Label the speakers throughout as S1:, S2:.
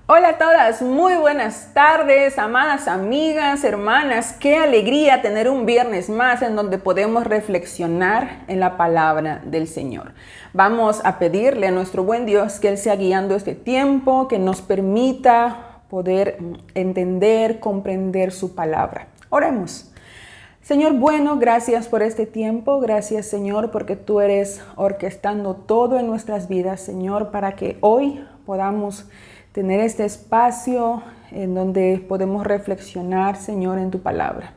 S1: Hola a todas, muy buenas tardes, amadas amigas, hermanas. Qué alegría tener un viernes más en donde podemos reflexionar en la palabra del Señor. Vamos a pedirle a nuestro buen Dios que Él sea guiando este tiempo, que nos permita poder entender, comprender su palabra. Oremos. Señor bueno, gracias por este tiempo, gracias Señor porque tú eres orquestando todo en nuestras vidas, Señor, para que hoy podamos tener este espacio en donde podemos reflexionar, Señor, en tu palabra.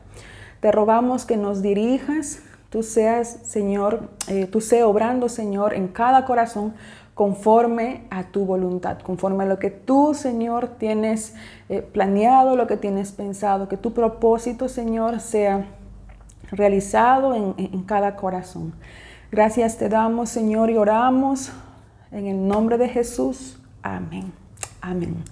S1: Te rogamos que nos dirijas, tú seas, Señor, tú seas obrando, Señor, en cada corazón conforme a tu voluntad, conforme a lo que tú, Señor, tienes planeado, lo que tienes pensado, que tu propósito, Señor, sea realizado en cada corazón. Gracias te damos, Señor, y oramos en el nombre de Jesús. Amén. Amén.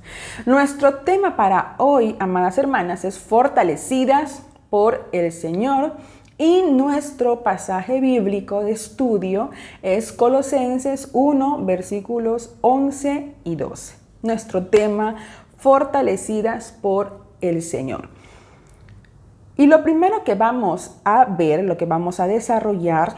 S1: Nuestro tema para hoy, amadas hermanas, es fortalecidas por el Señor y nuestro pasaje bíblico de estudio es Colosenses 1, versículos 11 y 12. Nuestro tema, fortalecidas por el Señor. Y lo primero que vamos a ver, lo que vamos a desarrollar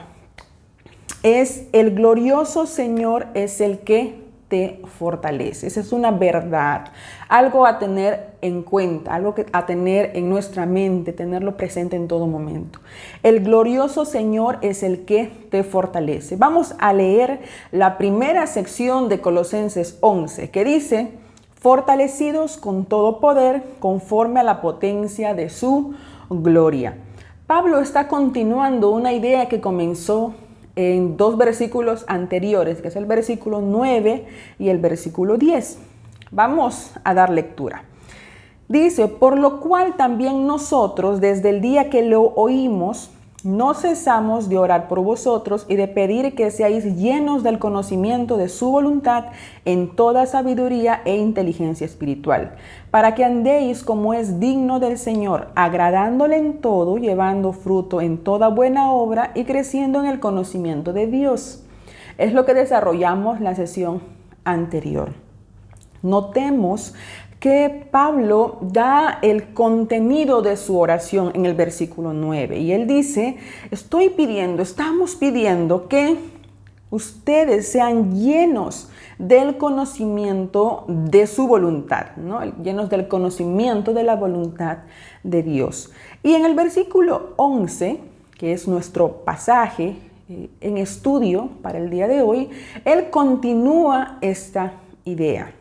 S1: es el glorioso Señor es el que te fortalece. Esa es una verdad, algo a tener en cuenta, algo a tener en nuestra mente, tenerlo presente en todo momento. El glorioso Señor es el que te fortalece. Vamos a leer la primera sección de Colosenses 11, que dice: fortalecidos con todo poder, conforme a la potencia de su gloria. Pablo está continuando una idea que comenzó en dos versículos anteriores, que es el versículo 9 y el versículo 10. Vamos a dar lectura. Dice: por lo cual también nosotros, desde el día que lo oímos, no cesamos de orar por vosotros y de pedir que seáis llenos del conocimiento de su voluntad en toda sabiduría e inteligencia espiritual, para que andéis como es digno del Señor, agradándole en todo, llevando fruto en toda buena obra y creciendo en el conocimiento de Dios. Es lo que desarrollamos la sesión anterior. Notemos que Pablo da el contenido de su oración en el versículo 9. Y él dice: estamos pidiendo que ustedes sean llenos del conocimiento de su voluntad, ¿no? Llenos del conocimiento de la voluntad de Dios. Y en el versículo 11, que es nuestro pasaje en estudio para el día de hoy, él continúa esta idea.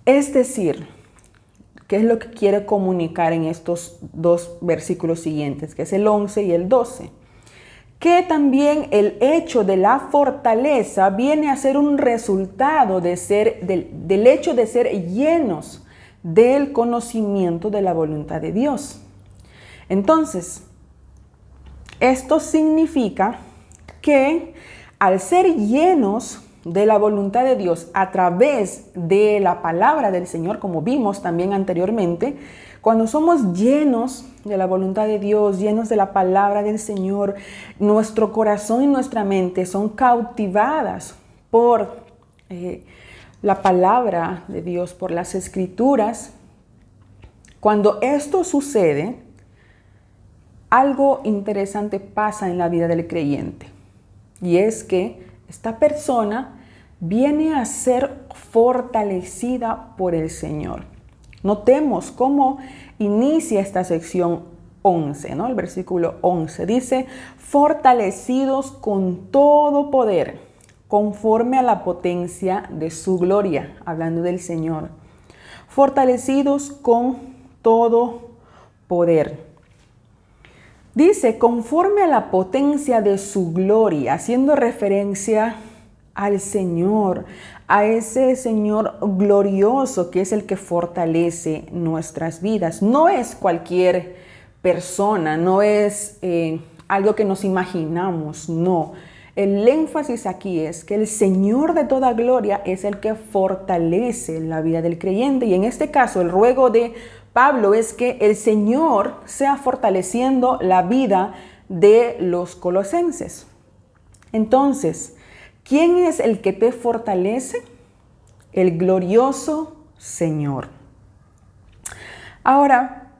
S1: Es decir, ¿qué es lo que quiere comunicar en estos dos versículos siguientes, que es el 11 y el 12? Que también el hecho de la fortaleza viene a ser un resultado del hecho de ser llenos del conocimiento de la voluntad de Dios. Entonces, esto significa que al ser llenos de la voluntad de Dios a través de la palabra del Señor, como vimos también anteriormente, cuando somos llenos de la voluntad de Dios, llenos de la palabra del Señor, nuestro corazón y nuestra mente son cautivadas por la palabra de Dios, por las Escrituras. Cuando esto sucede, algo interesante pasa en la vida del creyente, y es que esta persona viene a ser fortalecida por el Señor. Notemos cómo inicia esta sección 11, ¿no? El versículo 11 dice: fortalecidos con todo poder, conforme a la potencia de su gloria, hablando del Señor. Fortalecidos con todo poder. Dice, conforme a la potencia de su gloria, haciendo referencia al Señor, a ese Señor glorioso que es el que fortalece nuestras vidas. No es cualquier persona, no es algo que nos imaginamos, no. El énfasis aquí es que el Señor de toda gloria es el que fortalece la vida del creyente. Y en este caso, el ruego de Pablo es que el Señor sea fortaleciendo la vida de los colosenses. Entonces, ¿quién es el que te fortalece? el glorioso Señor. Ahora,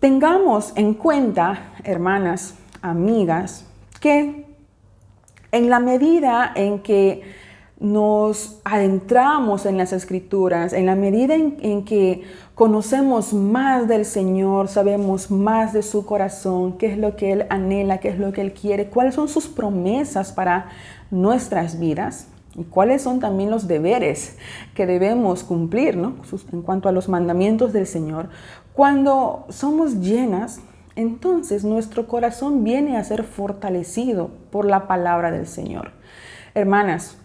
S1: tengamos en cuenta, hermanas, amigas, que en la medida en que nos adentramos en las Escrituras, en la medida en que conocemos más del Señor, sabemos más de su corazón, qué es lo que Él anhela, qué es lo que Él quiere, cuáles son sus promesas para nuestras vidas y cuáles son también los deberes que debemos cumplir, ¿no? En cuanto a los mandamientos del Señor. Cuando somos llenas, entonces nuestro corazón viene a ser fortalecido por la palabra del Señor. Hermanas,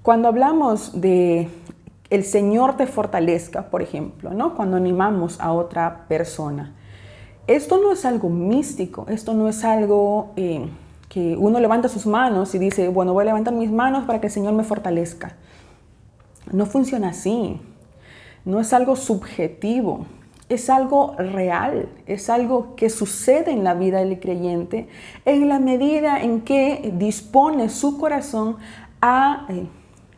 S1: cuando hablamos de el Señor te fortalezca, por ejemplo, ¿no? Cuando animamos a otra persona, esto no es algo místico, esto no es algo que uno levanta sus manos y dice, bueno, voy a levantar mis manos para que el Señor me fortalezca. No funciona así, no es algo subjetivo. Es algo real, es algo que sucede en la vida del creyente en la medida en que dispone su corazón a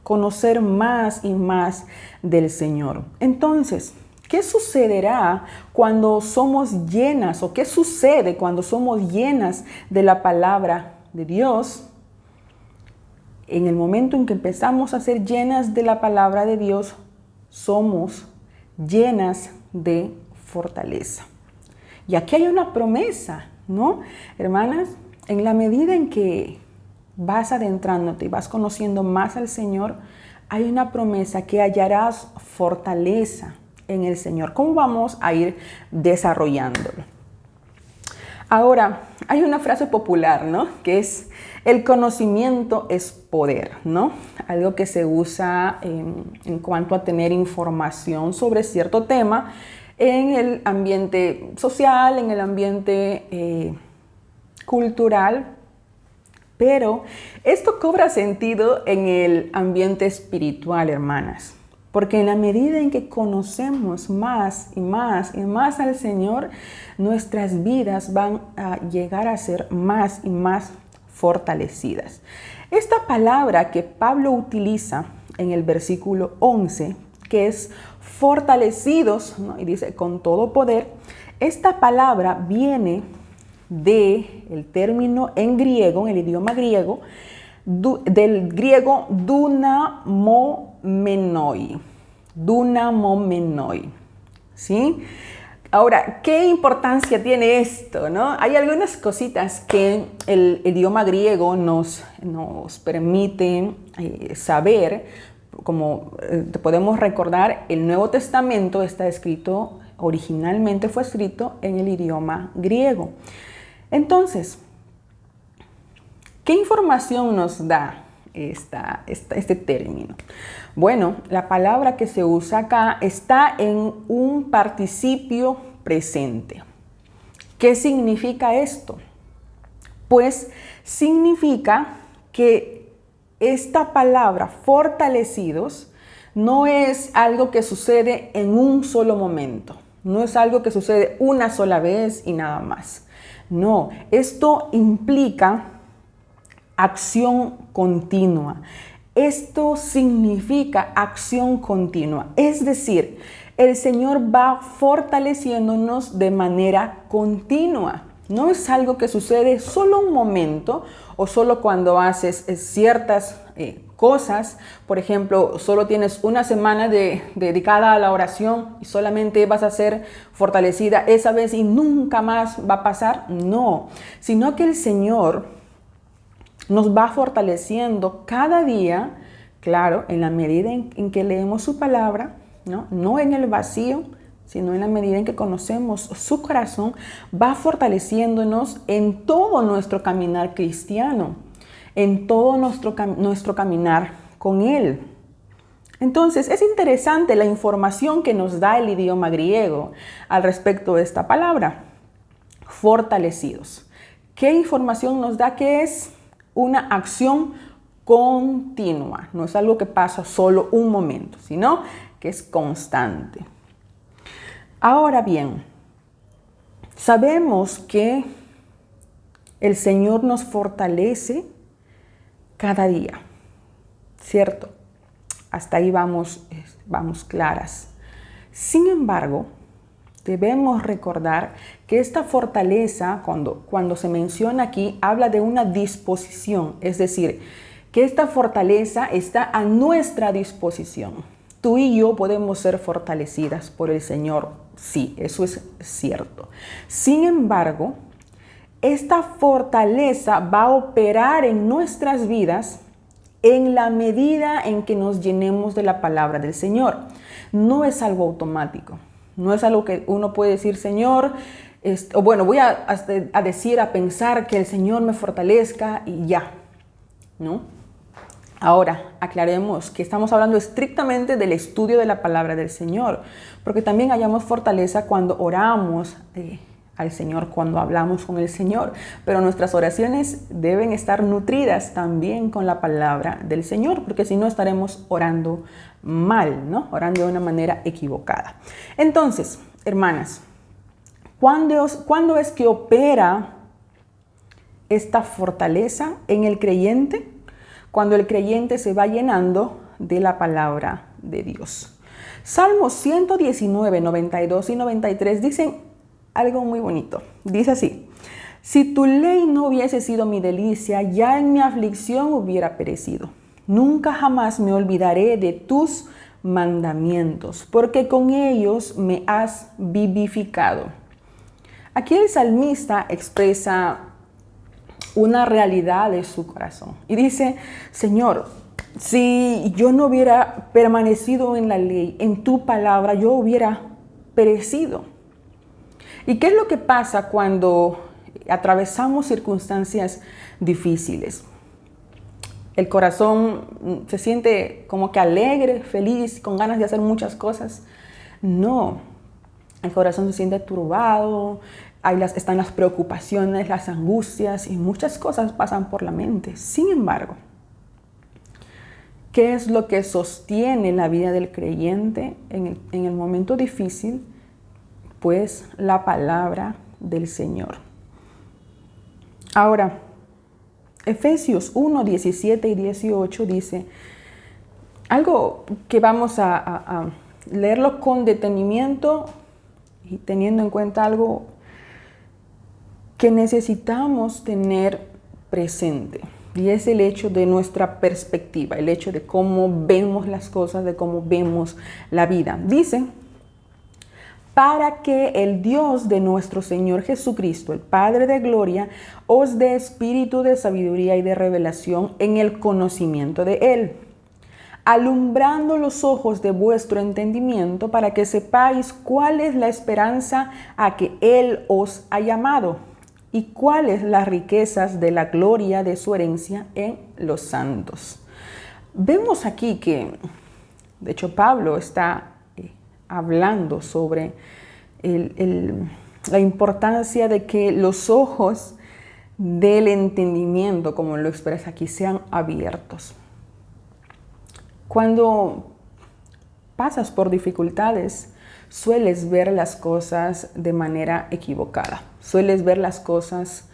S1: conocer más y más del Señor. Entonces, ¿qué sucederá cuando somos llenas o qué sucede cuando somos llenas de la palabra de Dios? En el momento en que empezamos a ser llenas de la palabra de Dios, somos llenas de fortaleza. Y aquí hay una promesa, ¿no? Hermanas, en la medida en que vas adentrándote y vas conociendo más al Señor, hay una promesa que hallarás fortaleza en el Señor. ¿Cómo vamos a ir desarrollándolo? Ahora, hay una frase popular, ¿no? Que es, el conocimiento es poder, ¿no? Algo que se usa en cuanto a tener información sobre cierto tema en el ambiente social, en el ambiente cultural. Pero esto cobra sentido en el ambiente espiritual, hermanas. Porque en la medida en que conocemos más y más y más al Señor, nuestras vidas van a llegar a ser más y más fortalecidas. Esta palabra que Pablo utiliza en el versículo 11, que es fortalecidos, ¿no? Y dice con todo poder, esta palabra viene del término en griego, en el idioma griego, del griego dunamomenoi. Dunamomenoi. ¿Sí? Ahora, ¿qué importancia tiene esto, no? Hay algunas cositas que el idioma griego nos permite saber. Como te podemos recordar, el Nuevo Testamento está escrito, originalmente fue escrito en el idioma griego. Entonces, ¿qué información nos da este término? Bueno, la palabra que se usa acá está en un participio presente. ¿Qué significa esto? Pues significa que esta palabra, fortalecidos, no es algo que sucede en un solo momento. No es algo que sucede una sola vez y nada más. No, esto implica acción continua. Esto significa acción continua. Es decir, el Señor va fortaleciéndonos de manera continua. No es algo que sucede solo un momento o solo cuando haces ciertas cosas. Por ejemplo, solo tienes una semana dedicada a la oración y solamente vas a ser fortalecida esa vez y nunca más va a pasar. No, sino que el Señor nos va fortaleciendo cada día, claro, en la medida en que leemos su palabra, no en el vacío, sino en la medida en que conocemos su corazón, va fortaleciéndonos en todo nuestro caminar cristiano, en todo nuestro caminar con Él. Entonces, es interesante la información que nos da el idioma griego al respecto de esta palabra, fortalecidos. ¿Qué información nos da? Que es una acción continua, no es algo que pasa solo un momento, sino que es constante. Ahora bien, sabemos que el Señor nos fortalece cada día, ¿cierto? hasta ahí vamos claras. Sin embargo, debemos recordar que esta fortaleza, cuando se menciona aquí, habla de una disposición, es decir, que esta fortaleza está a nuestra disposición. Tú y yo podemos ser fortalecidas por el Señor, sí, eso es cierto. Sin embargo, esta fortaleza va a operar en nuestras vidas en la medida en que nos llenemos de la palabra del Señor. No es algo automático, no es algo que uno puede decir, Señor, o bueno, voy a decir, a pensar que el Señor me fortalezca y ya, ¿no? Ahora, aclaremos que estamos hablando estrictamente del estudio de la palabra del Señor, porque también hallamos fortaleza cuando oramos al Señor, cuando hablamos con el Señor, pero nuestras oraciones deben estar nutridas también con la palabra del Señor, porque si no estaremos orando mal, ¿no? Orando de una manera equivocada. Entonces, hermanas, ¿cuándo es que opera esta fortaleza en el creyente? Cuando el creyente se va llenando de la palabra de Dios. Salmos 119, 92 y 93 dicen algo muy bonito. Dice así: si tu ley no hubiese sido mi delicia, ya en mi aflicción hubiera perecido. Nunca jamás me olvidaré de tus mandamientos, porque con ellos me has vivificado. Aquí el salmista expresa una realidad de su corazón y dice: Señor, si yo no hubiera permanecido en la ley, en tu palabra, yo hubiera perecido. ¿Y qué es lo que pasa cuando atravesamos circunstancias difíciles? El corazón se siente como que alegre, feliz, con ganas de hacer muchas cosas. No, el corazón se siente turbado, están las preocupaciones, las angustias y muchas cosas pasan por la mente. Sin embargo, ¿qué es lo que sostiene la vida del creyente en el momento difícil? Pues la palabra del Señor. Ahora, Efesios 1, 17 y 18 dice algo que vamos a leerlo con detenimiento y teniendo en cuenta algo que necesitamos tener presente. Y es el hecho de nuestra perspectiva, el hecho de cómo vemos las cosas, de cómo vemos la vida. Dice: para que el Dios de nuestro Señor Jesucristo, el Padre de gloria, os dé espíritu de sabiduría y de revelación en el conocimiento de Él, alumbrando los ojos de vuestro entendimiento, para que sepáis cuál es la esperanza a que Él os ha llamado y cuáles las riquezas de la gloria de su herencia en los santos. Vemos aquí que, de hecho, Pablo está hablando sobre la importancia de que los ojos del entendimiento, como lo expresa aquí, sean abiertos. Cuando pasas por dificultades, sueles ver las cosas de manera equivocada, sueles ver las cosas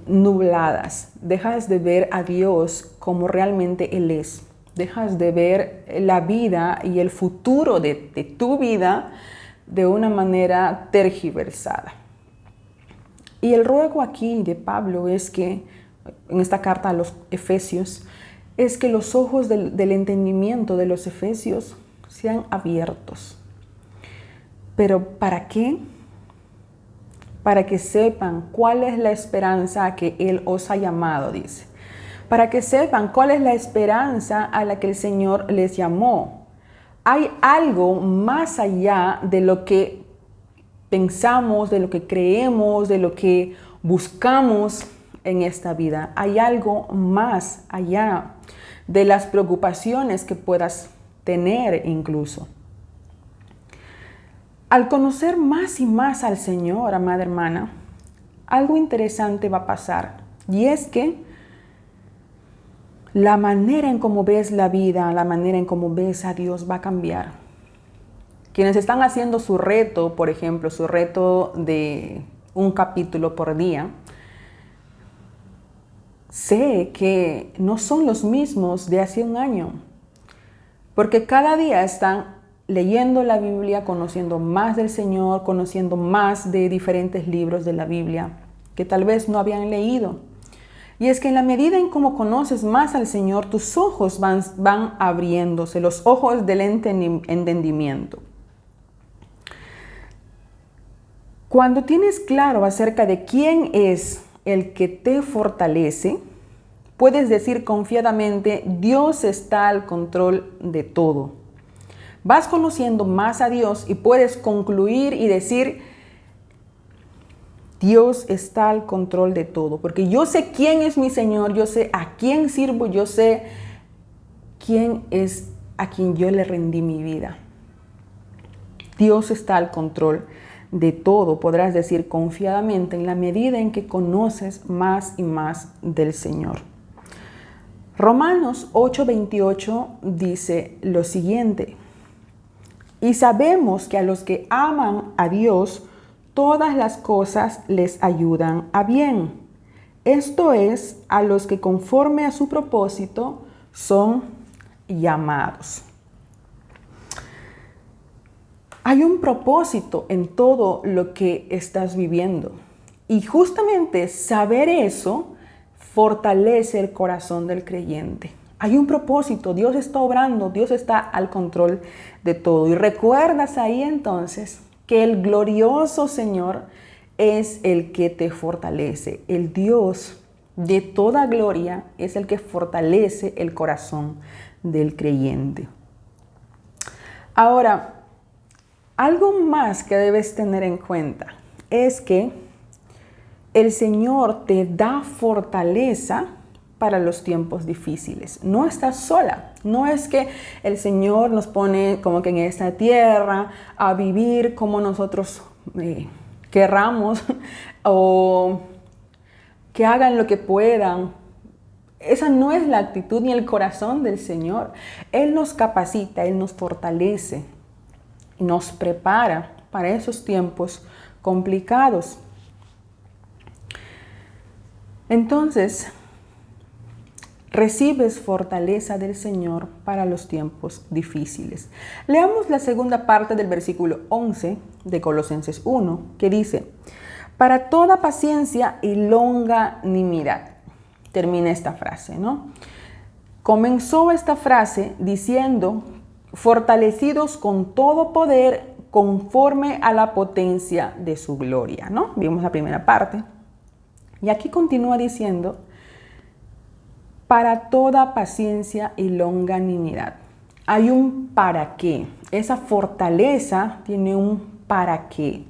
S1: nubladas, dejas de ver a Dios como realmente Él es. Dejas de ver la vida y el futuro de tu vida de una manera tergiversada. Y el ruego aquí de Pablo es que, en esta carta a los Efesios, es que los ojos del entendimiento de los efesios sean abiertos. ¿Pero para qué? Para que sepan cuál es la esperanza a que Él os ha llamado, dice. Para que sepan cuál es la esperanza a la que el Señor les llamó. Hay algo más allá de lo que pensamos, de lo que creemos, de lo que buscamos en esta vida. Hay algo más allá de las preocupaciones que puedas tener incluso. Al conocer más y más al Señor, amada hermana, algo interesante va a pasar. Y es que la manera en cómo ves la vida, la manera en cómo ves a Dios va a cambiar. Quienes están haciendo su reto, por ejemplo, su reto de un capítulo por día, sé que no son los mismos de hace un año. porque cada día están leyendo la Biblia, conociendo más del Señor, conociendo más de diferentes libros de la Biblia que tal vez no habían leído. Y es que en la medida en cómo conoces más al Señor, tus ojos van abriéndose, los ojos del entendimiento. Cuando tienes claro acerca de quién es el que te fortalece, puedes decir confiadamente, Dios está al control de todo. Vas conociendo más a Dios y puedes concluir y decir, Dios está al control de todo, porque yo sé quién es mi Señor, yo sé a quién sirvo, yo sé quién es a quien yo le rendí mi vida. Dios está al control de todo, podrás decir confiadamente en la medida en que conoces más y más del Señor. Romanos 8:28 dice lo siguiente: y sabemos que a los que aman a Dios, todas las cosas les ayudan a bien. Esto es, a los que conforme a su propósito son llamados. Hay un propósito en todo lo que estás viviendo. Y justamente saber eso fortalece el corazón del creyente. Hay un propósito, Dios está obrando, Dios está al control de todo. Y recuerdas ahí entonces que el glorioso Señor es el que te fortalece. El Dios de toda gloria es el que fortalece el corazón del creyente. Ahora, algo más que debes tener en cuenta es que el Señor te da fortaleza para los tiempos difíciles. No estás sola. No es que el Señor nos pone como que en esta tierra a vivir como nosotros querramos o que hagan lo que puedan. Esa no es la actitud ni el corazón del Señor. Él nos capacita, Él nos fortalece, nos prepara para esos tiempos complicados. Entonces, recibes fortaleza del Señor para los tiempos difíciles. Leamos la segunda parte del versículo 11 de Colosenses 1, que dice: para toda paciencia y longanimidad. Termina esta frase, ¿no? Comenzó esta frase diciendo, fortalecidos con todo poder conforme a la potencia de su gloria, ¿no? Vimos la primera parte. Y aquí continúa diciendo, para toda paciencia y longanimidad. Hay un para qué. Esa fortaleza tiene un para qué.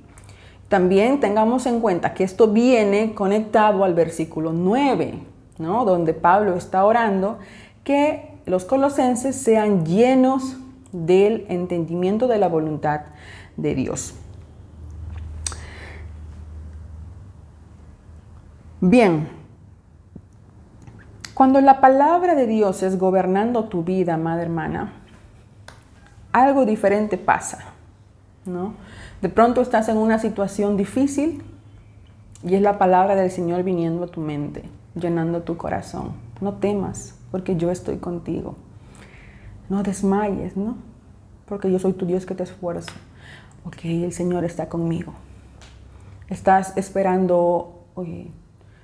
S1: También tengamos en cuenta que esto viene conectado al versículo 9, ¿no? Donde Pablo está orando que los colosenses sean llenos del entendimiento de la voluntad de Dios. Bien, cuando la palabra de Dios es gobernando tu vida, amada hermana, algo diferente pasa, ¿no? De pronto estás en una situación difícil y es la palabra del Señor viniendo a tu mente, llenando tu corazón. No temas, porque yo estoy contigo. No desmayes, ¿no? Porque yo soy tu Dios que te esfuerzo. Ok, el Señor está conmigo. Estás esperando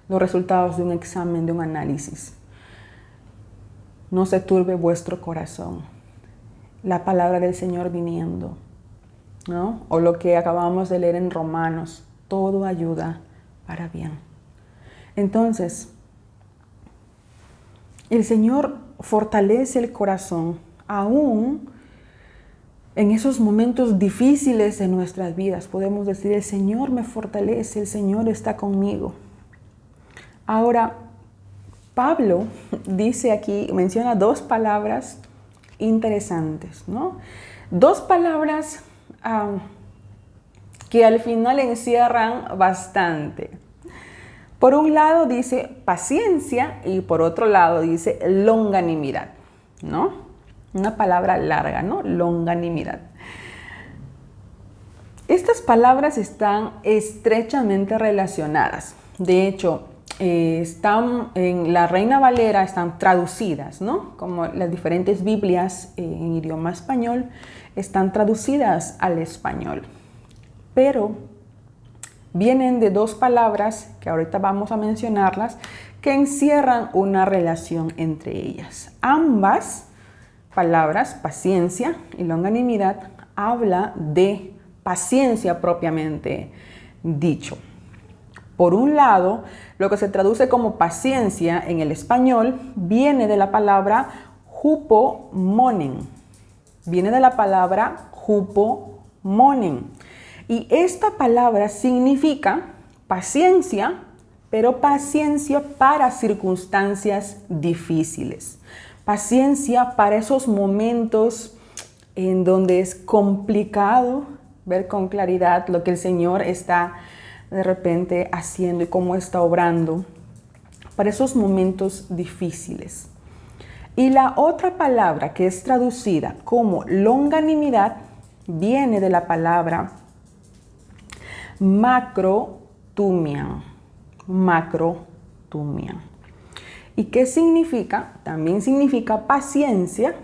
S1: los resultados de un examen, de un análisis. No se turbe vuestro corazón. La palabra del Señor viniendo, ¿no? O lo que acabamos de leer en Romanos, todo ayuda para bien. Entonces, el Señor fortalece el corazón aún en esos momentos difíciles de nuestras vidas. Podemos decir, el Señor me fortalece, el Señor está conmigo. Ahora, Pablo dice aquí, menciona dos palabras interesantes, ¿no? Dos palabras que al final encierran bastante. Por un lado dice paciencia y por otro lado dice longanimidad, ¿no? Una palabra larga, ¿no? Longanimidad. Estas palabras están estrechamente relacionadas. De hecho, están en la Reina Valera, están traducidas, ¿no? Como las diferentes Biblias en idioma español están traducidas al español. Pero vienen de dos palabras que ahorita vamos a mencionarlas que encierran una relación entre ellas. Ambas palabras, paciencia y longanimidad, habla de paciencia propiamente dicho. Por un lado, lo que se traduce como paciencia en el español viene de la palabra hupomonen. Viene de la palabra hupomonen. Y esta palabra significa paciencia, pero paciencia para circunstancias difíciles. Paciencia para esos momentos en donde es complicado ver con claridad lo que el Señor está de repente haciendo y cómo está obrando para esos momentos difíciles. Y la otra palabra que es traducida como longanimidad viene de la palabra macrotumian. Macrotumian. ¿Y qué significa? También significa paciencia,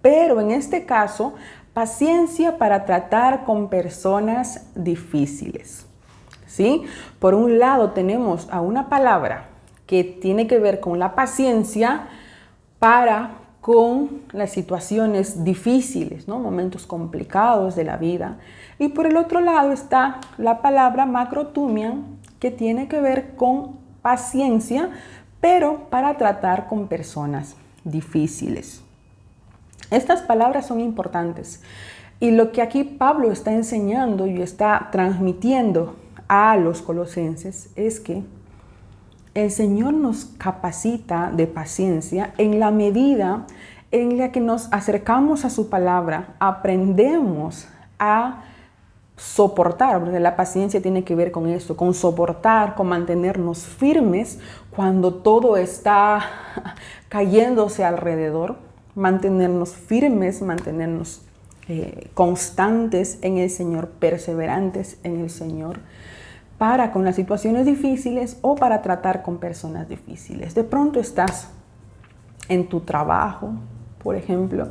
S1: pero en este caso, paciencia para tratar con personas difíciles. ¿Sí? Por un lado tenemos a una palabra que tiene que ver con la paciencia para con las situaciones difíciles, ¿no? Momentos complicados de la vida. Y por el otro lado está la palabra macrotumian, que tiene que ver con paciencia, pero para tratar con personas difíciles. Estas palabras son importantes. Y lo que aquí Pablo está enseñando y está transmitiendo a los colosenses es que el Señor nos capacita de paciencia en la medida en la que nos acercamos a su palabra, aprendemos a soportar, porque la paciencia tiene que ver con eso, con soportar, con mantenernos firmes cuando todo está cayéndose alrededor, mantenernos firmes, mantenernos constantes en el Señor, perseverantes en el Señor, para con las situaciones difíciles o para tratar con personas difíciles. De pronto estás en tu trabajo, por ejemplo,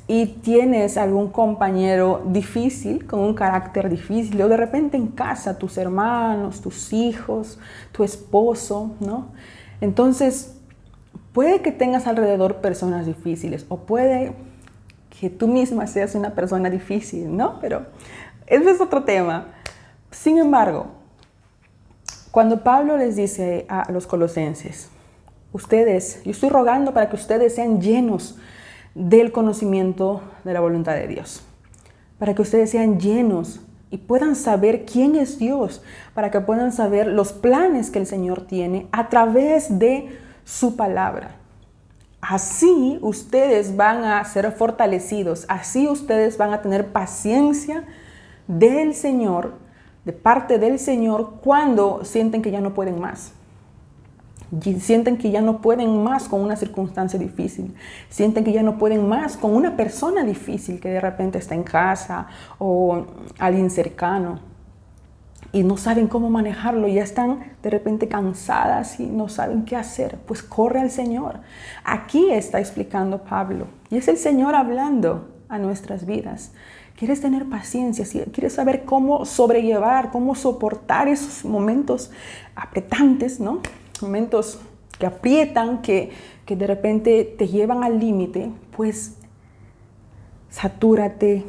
S1: y tienes algún compañero difícil, con un carácter difícil, o de repente en casa, tus hermanos, tus hijos, tu esposo, ¿no? Entonces, puede que tengas alrededor personas difíciles, o puede que tú misma seas una persona difícil, ¿no? Pero ese es otro tema. Sin embargo, cuando Pablo les dice a los colosenses, yo estoy rogando para que ustedes sean llenos del conocimiento de la voluntad de Dios, para que ustedes sean llenos y puedan saber quién es Dios, para que puedan saber los planes que el Señor tiene a través de su palabra. Así ustedes van a ser fortalecidos, así ustedes van a tener paciencia del Señor, de parte del Señor, cuando sienten que ya no pueden más. Sienten que ya no pueden más con una circunstancia difícil. Sienten que ya no pueden más con una persona difícil que de repente está en casa o alguien cercano y no saben cómo manejarlo. Ya están de repente cansadas y no saben qué hacer. Pues corre al Señor. Aquí está explicando Pablo. Y es el Señor hablando a nuestras vidas. ¿Quieres tener paciencia? ¿Quieres saber cómo sobrellevar, cómo soportar esos momentos apretantes, ¿no? Momentos que aprietan, que de repente te llevan al límite, pues satúrate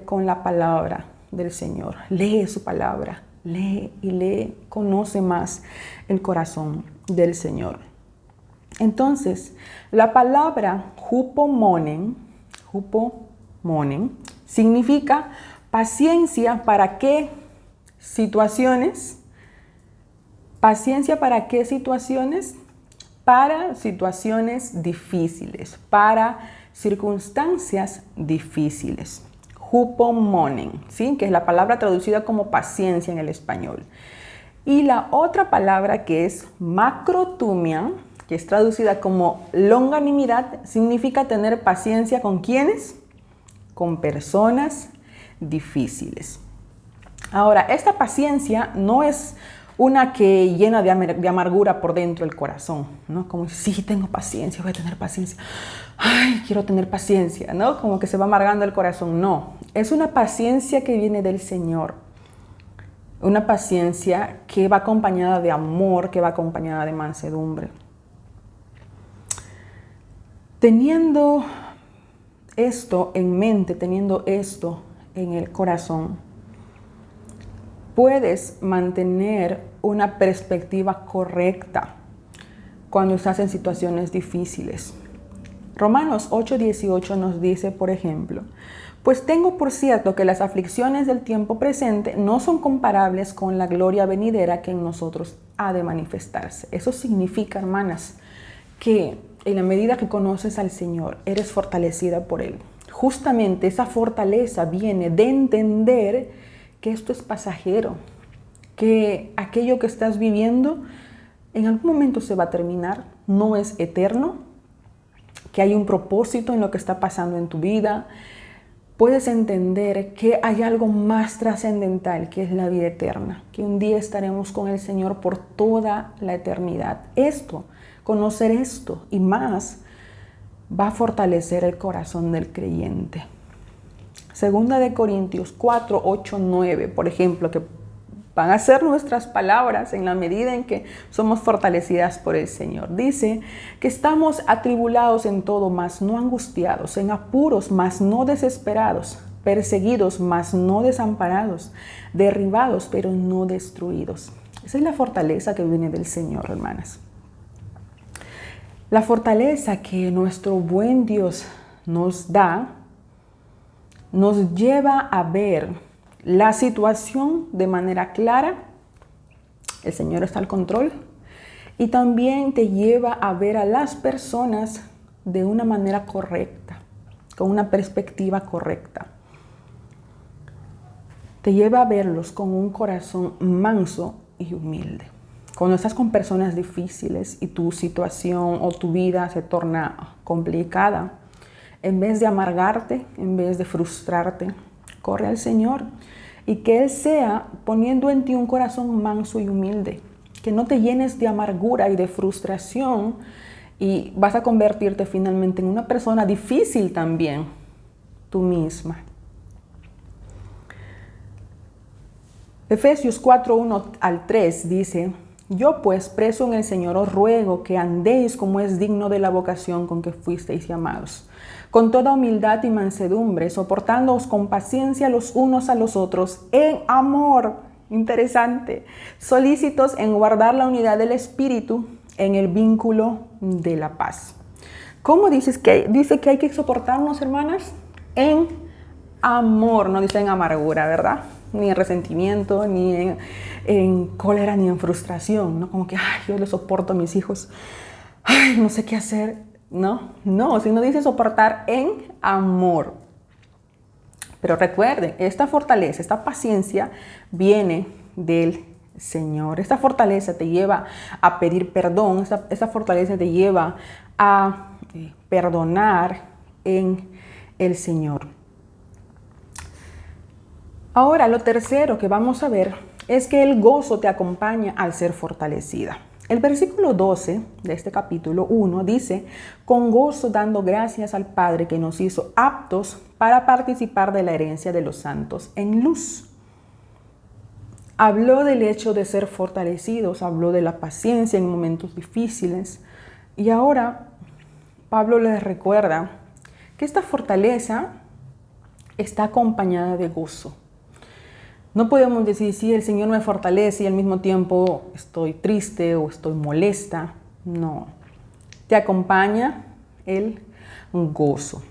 S1: con la palabra del Señor. Lee su palabra, lee y lee, conoce más el corazón del Señor. Entonces, la palabra hupomonen significa paciencia para qué situaciones. ¿Paciencia para qué situaciones? Para situaciones difíciles, para circunstancias difíciles. Hupomonen, ¿sí? Que es la palabra traducida como paciencia en el español. Y la otra palabra que es macrotumian, que es traducida como longanimidad, significa tener paciencia ¿con quiénes? Con personas difíciles. Ahora, esta paciencia no es una que llena de amargura por dentro el corazón, ¿no? Como, sí, tengo paciencia, voy a tener paciencia. Ay, quiero tener paciencia, ¿no? Como que se va amargando el corazón. No, es una paciencia que viene del Señor. Una paciencia que va acompañada de amor, que va acompañada de mansedumbre. Teniendo esto en mente, teniendo esto en el corazón, puedes mantener una perspectiva correcta cuando estás en situaciones difíciles. Romanos 8:18 nos dice, por ejemplo, pues tengo por cierto que las aflicciones del tiempo presente no son comparables con la gloria venidera que en nosotros ha de manifestarse. Eso significa, hermanas, que en la medida que conoces al Señor, eres fortalecida por Él. Justamente esa fortaleza viene de entender que esto es pasajero, que aquello que estás viviendo en algún momento se va a terminar, no es eterno, que hay un propósito en lo que está pasando en tu vida. Puedes entender que hay algo más trascendental, que es la vida eterna, que un día estaremos con el Señor por toda la eternidad. Conocer esto y más va a fortalecer el corazón del creyente. Segunda de Corintios 4, 8, 9, por ejemplo, que van a ser nuestras palabras en la medida en que somos fortalecidas por el Señor. Dice que estamos atribulados en todo, mas no angustiados, en apuros, mas no desesperados, perseguidos, mas no desamparados, derribados, pero no destruidos. Esa es la fortaleza que viene del Señor, hermanas. La fortaleza que nuestro buen Dios nos da, nos lleva a ver la situación de manera clara. El Señor está al control. Y también te lleva a ver a las personas de una manera correcta, con una perspectiva correcta. Te lleva a verlos con un corazón manso y humilde. Cuando estás con personas difíciles y tu situación o tu vida se torna complicada, en vez de amargarte, en vez de frustrarte, corre al Señor y que Él sea poniendo en ti un corazón manso y humilde. Que no te llenes de amargura y de frustración y vas a convertirte finalmente en una persona difícil también, tú misma. Efesios 4, 1 al 3 dice: yo pues, preso en el Señor, os ruego que andéis como es digno de la vocación con que fuisteis llamados, con toda humildad y mansedumbre, soportándoos con paciencia los unos a los otros, en amor. Interesante. Solícitos en guardar la unidad del Espíritu en el vínculo de la paz. ¿Cómo dice que hay que soportarnos, hermanas? En amor, no dice en amargura, ¿verdad? Ni en resentimiento, ni en cólera, ni en frustración, ¿no? Como que, ay, yo le soporto a mis hijos, ay, no sé qué hacer. No, sino dice soportar en amor. Pero recuerden, esta fortaleza, esta paciencia viene del Señor. Esta fortaleza te lleva a pedir perdón, esta fortaleza te lleva a perdonar en el Señor. Ahora, lo tercero que vamos a ver es que el gozo te acompaña al ser fortalecida. El versículo 12 de este capítulo 1 dice: con gozo dando gracias al Padre que nos hizo aptos para participar de la herencia de los santos en luz. Habló del hecho de ser fortalecidos, habló de la paciencia en momentos difíciles. Y ahora Pablo les recuerda que esta fortaleza está acompañada de gozo. No podemos decir, sí, el Señor me fortalece y al mismo tiempo estoy triste o estoy molesta. No, te acompaña el gozo.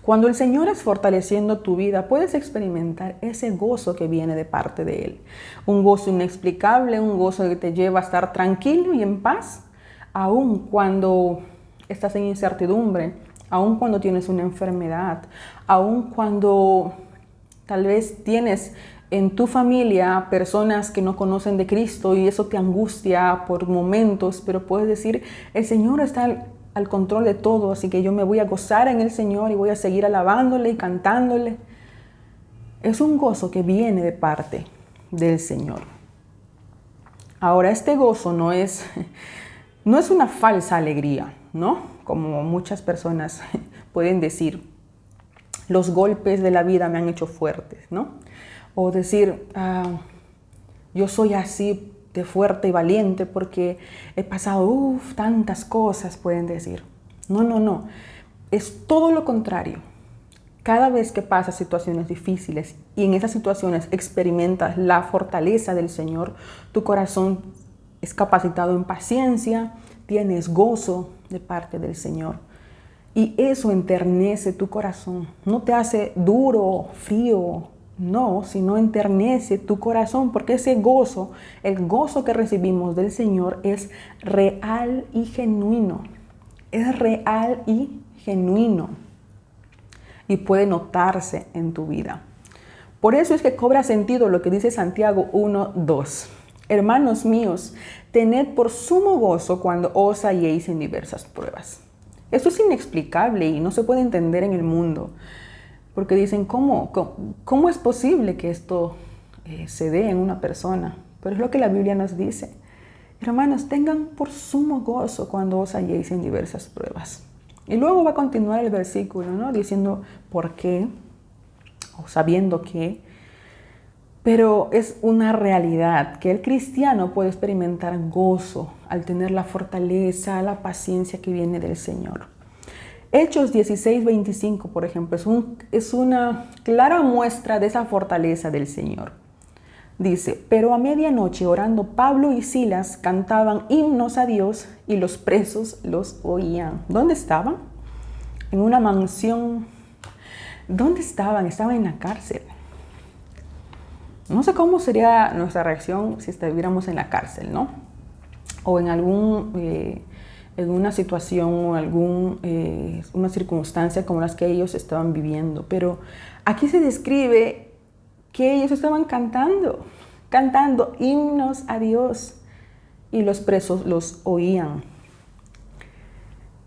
S1: Cuando el Señor es fortaleciendo tu vida, puedes experimentar ese gozo que viene de parte de Él. Un gozo inexplicable, un gozo que te lleva a estar tranquilo y en paz, aun cuando estás en incertidumbre, aun cuando tienes una enfermedad, aun cuando tal vez tienes en tu familia personas que no conocen de Cristo y eso te angustia por momentos, pero puedes decir, el Señor está al control de todo, así que yo me voy a gozar en el Señor y voy a seguir alabándole y cantándole. Es un gozo que viene de parte del Señor. Ahora, este gozo no es una falsa alegría, ¿no? Como muchas personas pueden decir, los golpes de la vida me han hecho fuertes, ¿no? O decir, yo soy así de fuerte y valiente porque he pasado tantas cosas, pueden decir. No. Es todo lo contrario. Cada vez que pasas situaciones difíciles y en esas situaciones experimentas la fortaleza del Señor, tu corazón es capacitado en paciencia, tienes gozo de parte del Señor. Y eso enternece tu corazón. No te hace duro, frío, no, sino enternece tu corazón, porque ese gozo, el gozo que recibimos del Señor es real y genuino. Es real y genuino. Y puede notarse en tu vida. Por eso es que cobra sentido lo que dice Santiago 1:2. Hermanos míos, tened por sumo gozo cuando os halléis en diversas pruebas. Esto es inexplicable y no se puede entender en el mundo. Porque dicen, ¿cómo es posible que esto se dé en una persona? Pero es lo que la Biblia nos dice. Hermanos, tengan por sumo gozo cuando os halléis en diversas pruebas. Y luego va a continuar el versículo, ¿no? Diciendo por qué, o sabiendo qué. Pero es una realidad que el cristiano puede experimentar gozo al tener la fortaleza, la paciencia que viene del Señor. Hechos 16:25, por ejemplo, es una clara muestra de esa fortaleza del Señor. Dice, pero a medianoche orando Pablo y Silas cantaban himnos a Dios y los presos los oían. ¿Dónde estaban? En una mansión. ¿Dónde estaban? Estaban en la cárcel. No sé cómo sería nuestra reacción si estuviéramos en la cárcel, ¿no? O en en una situación o una circunstancia como las que ellos estaban viviendo. Pero aquí se describe que ellos estaban cantando himnos a Dios y los presos los oían.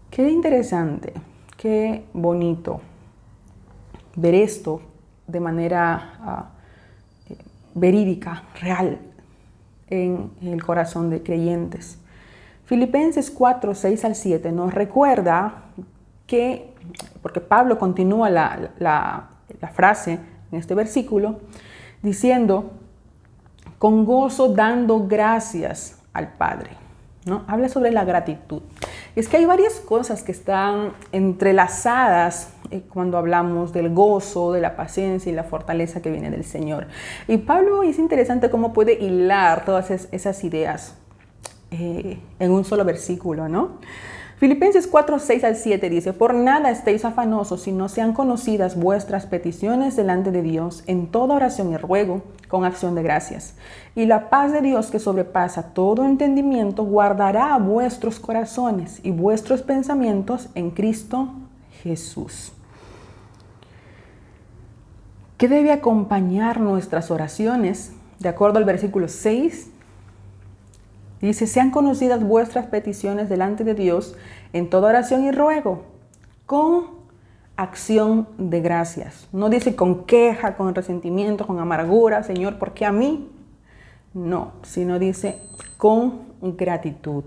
S1: Qué interesante, qué bonito ver esto de manera verídica, real, en el corazón de creyentes. Filipenses 4:6-7 nos recuerda que, porque Pablo continúa la frase en este versículo, diciendo, con gozo dando gracias al Padre, ¿no? Habla sobre la gratitud. Es que hay varias cosas que están entrelazadas cuando hablamos del gozo, de la paciencia y la fortaleza que viene del Señor. Y Pablo es interesante cómo puede hilar todas esas ideas en un solo versículo, ¿no? Filipenses 4:6-7 dice, por nada estéis afanosos, sino sean conocidas vuestras peticiones delante de Dios en toda oración y ruego con acción de gracias. Y la paz de Dios que sobrepasa todo entendimiento guardará vuestros corazones y vuestros pensamientos en Cristo Jesús. ¿Qué debe acompañar nuestras oraciones? De acuerdo al versículo 6, dice, sean conocidas vuestras peticiones delante de Dios en toda oración y ruego, con acción de gracias. No dice con queja, con resentimiento, con amargura, Señor, ¿por qué a mí? No, sino dice con gratitud.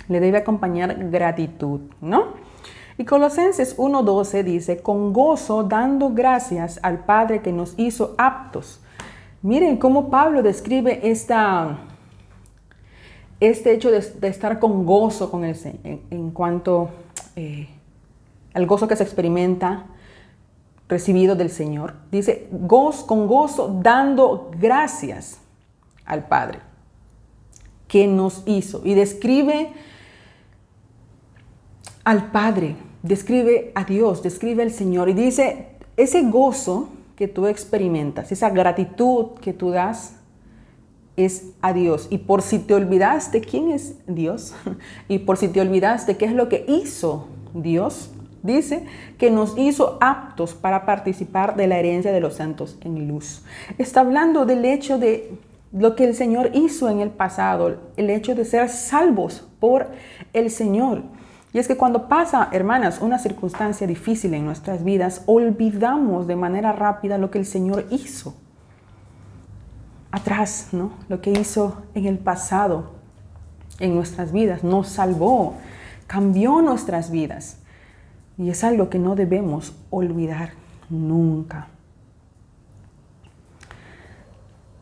S1: Le debe acompañar gratitud, ¿no? Y Colosenses 1:12 dice, con gozo dando gracias al Padre que nos hizo aptos. Miren cómo Pablo describe este hecho de estar con gozo con el Señor, en cuanto al gozo que se experimenta recibido del Señor. Dice, con gozo dando gracias al Padre que nos hizo. Y describe al Padre, describe a Dios, describe al Señor. Y dice, ese gozo que tú experimentas, esa gratitud que tú das, es a Dios. Y por si te olvidaste quién es Dios, y por si te olvidaste qué es lo que hizo Dios, dice que nos hizo aptos para participar de la herencia de los santos en luz. Está hablando del hecho de lo que el Señor hizo en el pasado, el hecho de ser salvos por el Señor. Y es que cuando pasa, hermanas, una circunstancia difícil en nuestras vidas, olvidamos de manera rápida lo que el Señor hizo. atrás, ¿no? Lo que hizo en el pasado, en nuestras vidas, nos salvó, cambió nuestras vidas. Y es algo que no debemos olvidar nunca.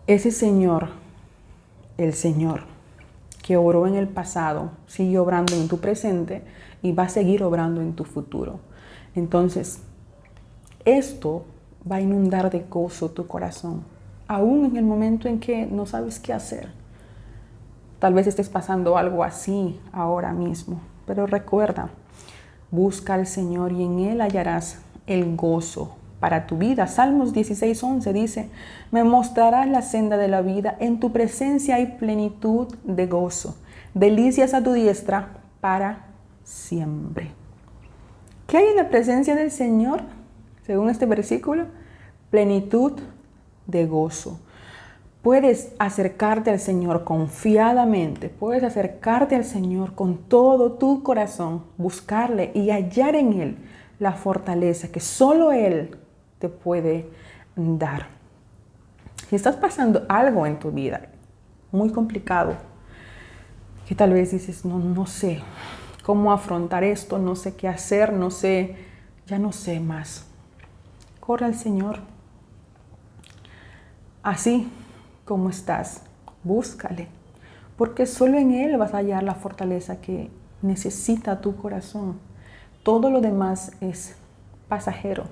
S1: Ese Señor, el Señor que obró en el pasado, sigue obrando en tu presente y va a seguir obrando en tu futuro. Entonces, esto va a inundar de gozo tu corazón, aún en el momento en que no sabes qué hacer. Tal vez estés pasando algo así ahora mismo, pero recuerda, busca al Señor y en Él hallarás el gozo para tu vida. Salmos 16:11 dice, me mostrarás la senda de la vida, en tu presencia hay plenitud de gozo, delicias a tu diestra para siempre. ¿Qué hay en la presencia del Señor? Según este versículo, plenitud de gozo. Puedes acercarte al Señor confiadamente, puedes acercarte al Señor con todo tu corazón, buscarle y hallar en Él la fortaleza que solo Él te puede dar. Si estás pasando algo en tu vida muy complicado, que tal vez dices, no sé cómo afrontar esto, no sé qué hacer, ya no sé más. Corre al Señor. Así como estás, búscale, porque solo en Él vas a hallar la fortaleza que necesita tu corazón. Todo lo demás es pasajero.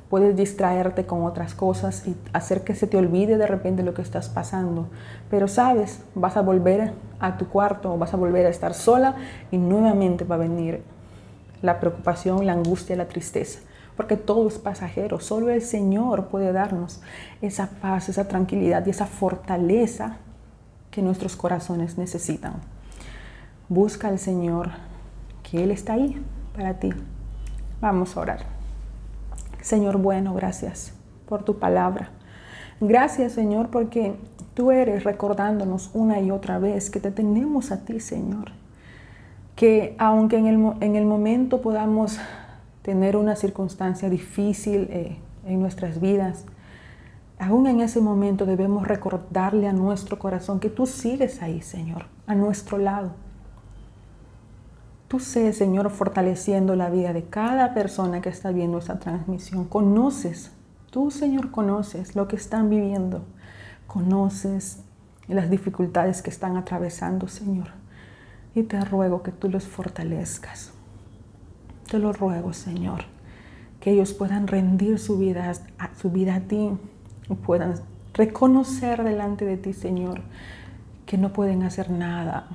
S1: Puedes distraerte con otras cosas y hacer que se te olvide de repente lo que estás pasando. Pero sabes, vas a volver a tu cuarto, vas a volver a estar sola y nuevamente va a venir la preocupación, la angustia, la tristeza. Porque todo es pasajero. Solo el Señor puede darnos esa paz, esa tranquilidad y esa fortaleza que nuestros corazones necesitan. Busca al Señor, que Él está ahí para ti. Vamos a orar. Señor bueno, gracias por tu palabra. Gracias, Señor, porque tú eres recordándonos una y otra vez que te tenemos a ti, Señor. Que aunque en el momento podamos tener una circunstancia difícil en nuestras vidas, aún en ese momento debemos recordarle a nuestro corazón que tú sigues ahí, Señor, a nuestro lado. Tú sé, Señor, fortaleciendo la vida de cada persona que está viendo esta transmisión. Tú, Señor, conoces lo que están viviendo. Conoces las dificultades que están atravesando, Señor. Y te ruego que tú los fortalezcas. Te lo ruego, Señor, que ellos puedan rendir su vida a ti y puedan reconocer delante de ti, Señor, que no pueden hacer nada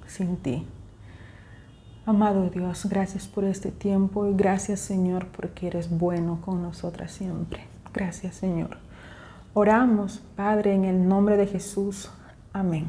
S1: sin ti. Amado Dios, gracias por este tiempo y gracias, Señor, porque eres bueno con nosotras siempre. Gracias, Señor. Oramos, Padre, en el nombre de Jesús. Amén.